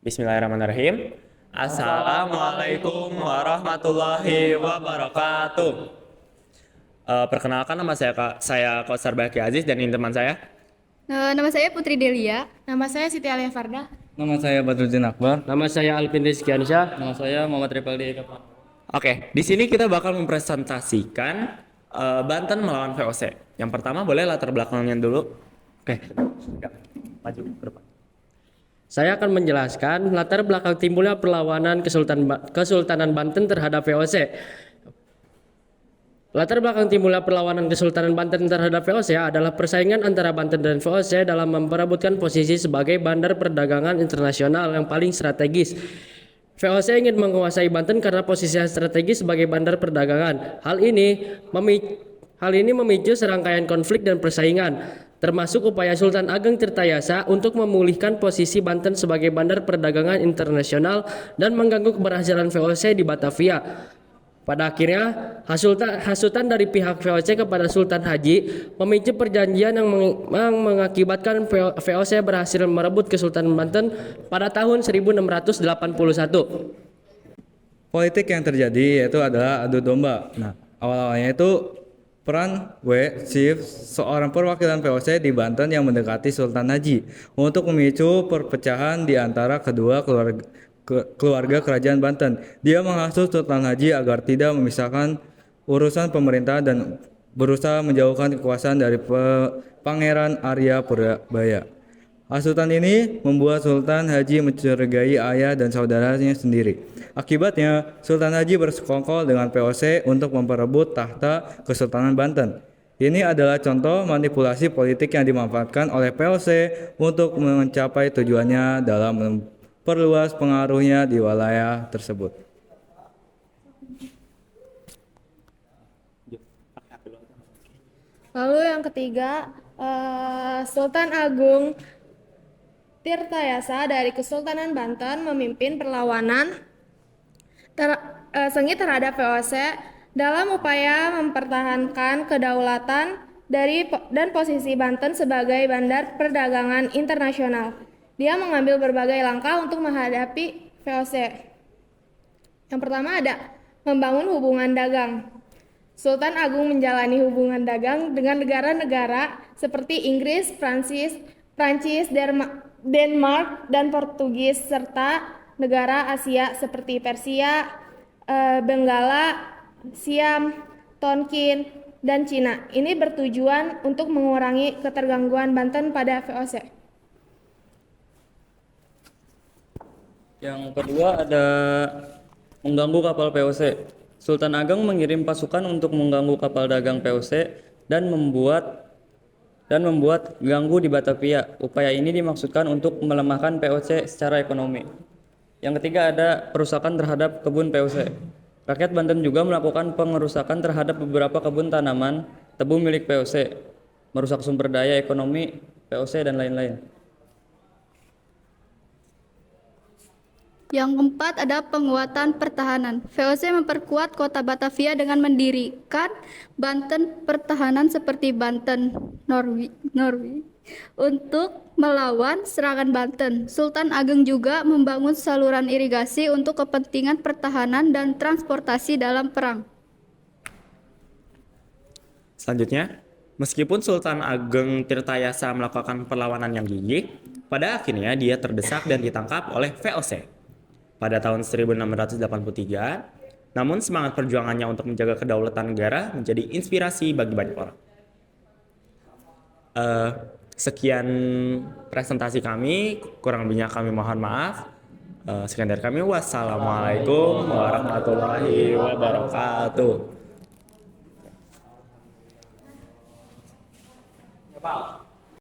Bismillahirrahmanirrahim. Assalamualaikum warahmatullahi wabarakatuh. Perkenalkan nama saya Kausar Baki Aziz dan ini teman saya. Nama saya Putri Delia. Nama saya Siti Alia Farda. Nama saya Badruddin Akbar. Nama saya Alvin Rizkiansyah. Nama saya Muhammad Ripaldi. Oke, di sini kita bakal mempresentasikan Banten melawan VOC. Yang pertama boleh latar belakangnya dulu. Oke, maju ke depan. Saya akan menjelaskan latar belakang timbulnya perlawanan Kesultanan Banten terhadap VOC. Latar belakang timbulnya perlawanan Kesultanan Banten terhadap VOC adalah persaingan antara Banten dan VOC dalam memperebutkan posisi sebagai bandar perdagangan internasional yang paling strategis. VOC ingin menguasai Banten karena posisinya strategis sebagai bandar perdagangan. Hal ini memicu serangkaian konflik dan persaingan, termasuk upaya Sultan Ageng Tirtayasa untuk memulihkan posisi Banten sebagai bandar perdagangan internasional dan mengganggu keberhasilan VOC di Batavia. Pada akhirnya, hasutan dari pihak VOC kepada Sultan Haji memicu perjanjian yang mengakibatkan VOC berhasil merebut Kesultanan Banten pada tahun 1681. Politik yang terjadi yaitu adalah adu domba. Nah, awal-awalnya itu peran Chief, seorang perwakilan VOC di Banten yang mendekati Sultan Haji untuk memicu perpecahan di antara kedua keluarga kerajaan Banten. Dia menghasut Sultan Haji agar tidak memisahkan urusan pemerintah dan berusaha menjauhkan kekuasaan dari Pangeran Arya Purbaya. Hasutan ini membuat Sultan Haji mencurigai ayah dan saudaranya sendiri. Akibatnya, Sultan Haji bersekongkol dengan VOC untuk memperebut tahta Kesultanan Banten. Ini adalah contoh manipulasi politik yang dimanfaatkan oleh VOC untuk mencapai tujuannya dalam memperluas pengaruhnya di wilayah tersebut. Lalu yang ketiga, Sultan Agung Tirtayasa dari Kesultanan Banten memimpin perlawanan sengit terhadap VOC dalam upaya mempertahankan kedaulatan dan posisi Banten sebagai bandar perdagangan internasional. Dia mengambil berbagai langkah untuk menghadapi VOC. Yang pertama ada membangun hubungan dagang. Sultan Agung menjalani hubungan dagang dengan negara-negara seperti Inggris, Prancis, Denmark, dan Portugis, serta negara Asia seperti Persia, Benggala, Siam, Tonkin, dan Cina. Ini bertujuan untuk mengurangi ketergangguan Banten pada VOC. Yang kedua ada mengganggu kapal VOC. Sultan Ageng mengirim pasukan untuk mengganggu kapal dagang VOC dan membuat ganggu di Batavia. Upaya ini dimaksudkan untuk melemahkan VOC secara ekonomi. Yang ketiga ada perusakan terhadap kebun VOC. Rakyat Banten juga melakukan pengerusakan terhadap beberapa kebun tanaman tebu milik VOC, merusak sumber daya ekonomi VOC dan lain-lain. Yang keempat ada penguatan pertahanan. VOC memperkuat kota Batavia dengan mendirikan Banten Pertahanan seperti Banten Norway untuk melawan serangan Banten. Sultan Ageng juga membangun saluran irigasi untuk kepentingan pertahanan dan transportasi dalam perang. Selanjutnya, meskipun Sultan Ageng Tirtayasa melakukan perlawanan yang gigih, pada akhirnya dia terdesak dan ditangkap oleh VOC pada tahun 1683. Namun semangat perjuangannya untuk menjaga kedaulatan negara menjadi inspirasi bagi banyak orang. Sekian presentasi kami, kurang lebihnya kami mohon maaf. Sekian dari kami, wassalamualaikum warahmatullahi wabarakatuh.